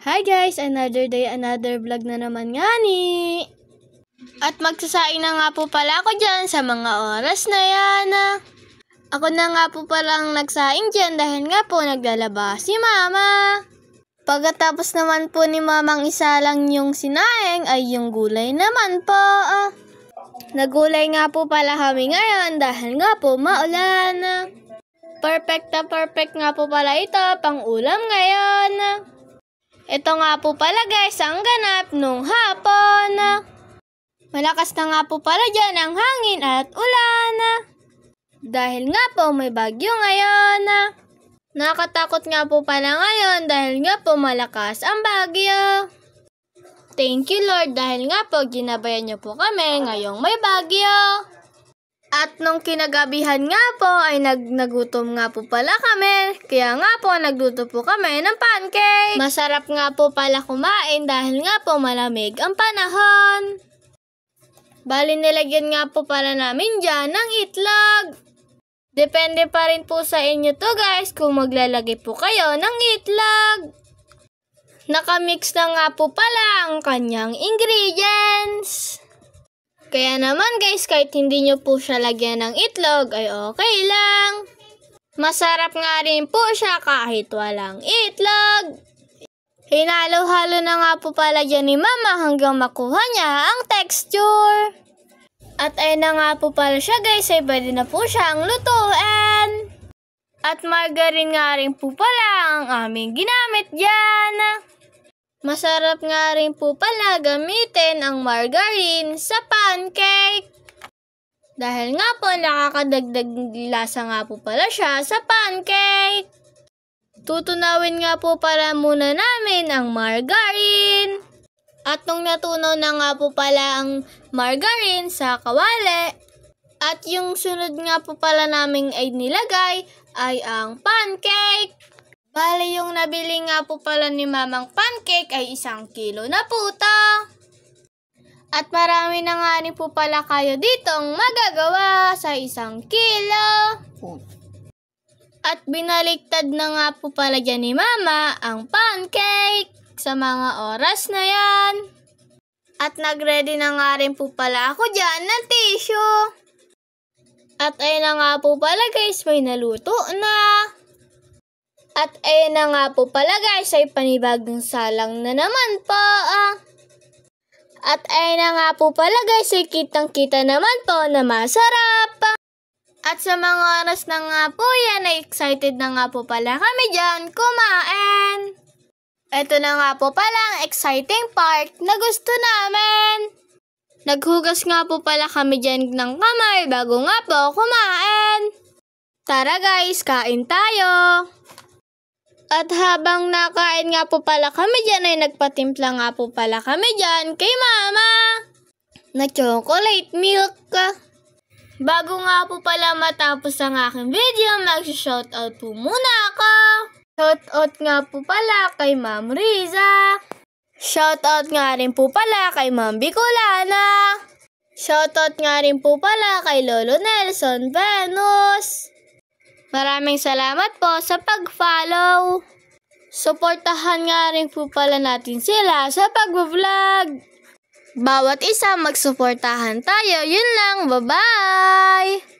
Hi guys! Another day, another vlog na naman nga ni. At magsasaing na nga po pala ako dyan sa mga oras na yan. Ako na nga po palang nagsaing dyan dahil nga po naglalaba si mama. Pagkatapos naman po ni mamang isa lang yung sinaing ay yung gulay naman po. Nagulay nga po pala kami ngayon dahil nga po maulan. Perfect na perfect nga po pala ito pang ulam ngayon. Ito nga po pala guys ang ganap nung hapon. Malakas na nga po pala dyan ang hangin at ulan. Dahil nga po may bagyo ngayon. Nakatakot nga po pala ngayon dahil nga po malakas ang bagyo. Thank you Lord dahil nga po ginabayan niyo po kami ngayong may bagyo. At nung kinagabihan nga po ay nagutom nga po pala kami. Kaya nga po nagluto po kami ng pancake. Masarap nga po pala kumain dahil nga po malamig ang panahon. Bali nilagyan nga po pala namin dyan ng itlog. Depende pa rin po sa inyo to guys kung maglalagay po kayo ng itlog. Nakamix na nga po pala ang kanyang ingredients. Kaya naman guys, kahit hindi nyo po siya lagyan ng itlog ay okay lang. Masarap nga rin po siya kahit walang itlog. Hinalo-halo na nga po pala dyan ni mama hanggang makuha niya ang texture. At ayun na nga po pala siya guys, ay pwede na po siyang lutuin. At margarine nga rin po pala ang aming ginamit dyan. Masarap nga rin po pala gamitin ang margarine sa pancake. Dahil nga po nakakadagdag lasa nga po pala siya sa pancake. Tutunawin nga po pala muna namin ang margarine. At nung natunaw na nga po pala ang margarine sa kawali, at yung sunod nga po pala namin ay nilagay ay ang pancake. Bale, yung nabili nga po pala ni mamang pancake ay 1 kilo na po ito. At marami na nga rin po pala kayo ditong magagawa sa 1 kilo. At binaliktad na nga po pala dyan ni mama ang pancake sa mga oras na yan. At nagready na nga rin po pala ako dyan ng tissue. At ayun na nga po pala guys, may naluto na. At ayun na nga po pala guys, ay panibagong salang na naman po. At ayun na nga po pala guys, ay kitang-kita naman po na masarap. At sa mga oras na nga po yan, ay excited na nga po pala kami dyan kumain. Ito na nga po pala ang exciting part na gusto namin. Naghugas nga po pala kami dyan ng kamay bago nga po kumain. Tara guys, kain tayo. At habang nakain nga po pala kami dyan ay nagpatimpla nga po pala kami dyan kay mama na chocolate milk. Bago nga po pala matapos ang aking video, mag-shoutout po muna ako. Shoutout nga po pala kay Ma'am Riza. Shoutout nga rin po pala kay Ma'am Bicolana. Shoutout nga rin po pala kay Lolo Nelson Venus. Maraming salamat po sa pag-follow. Suportahan nga rin po pala natin sila sa pag-vlog. Bawat isa magsuportahan tayo. Yun lang. Bye-bye!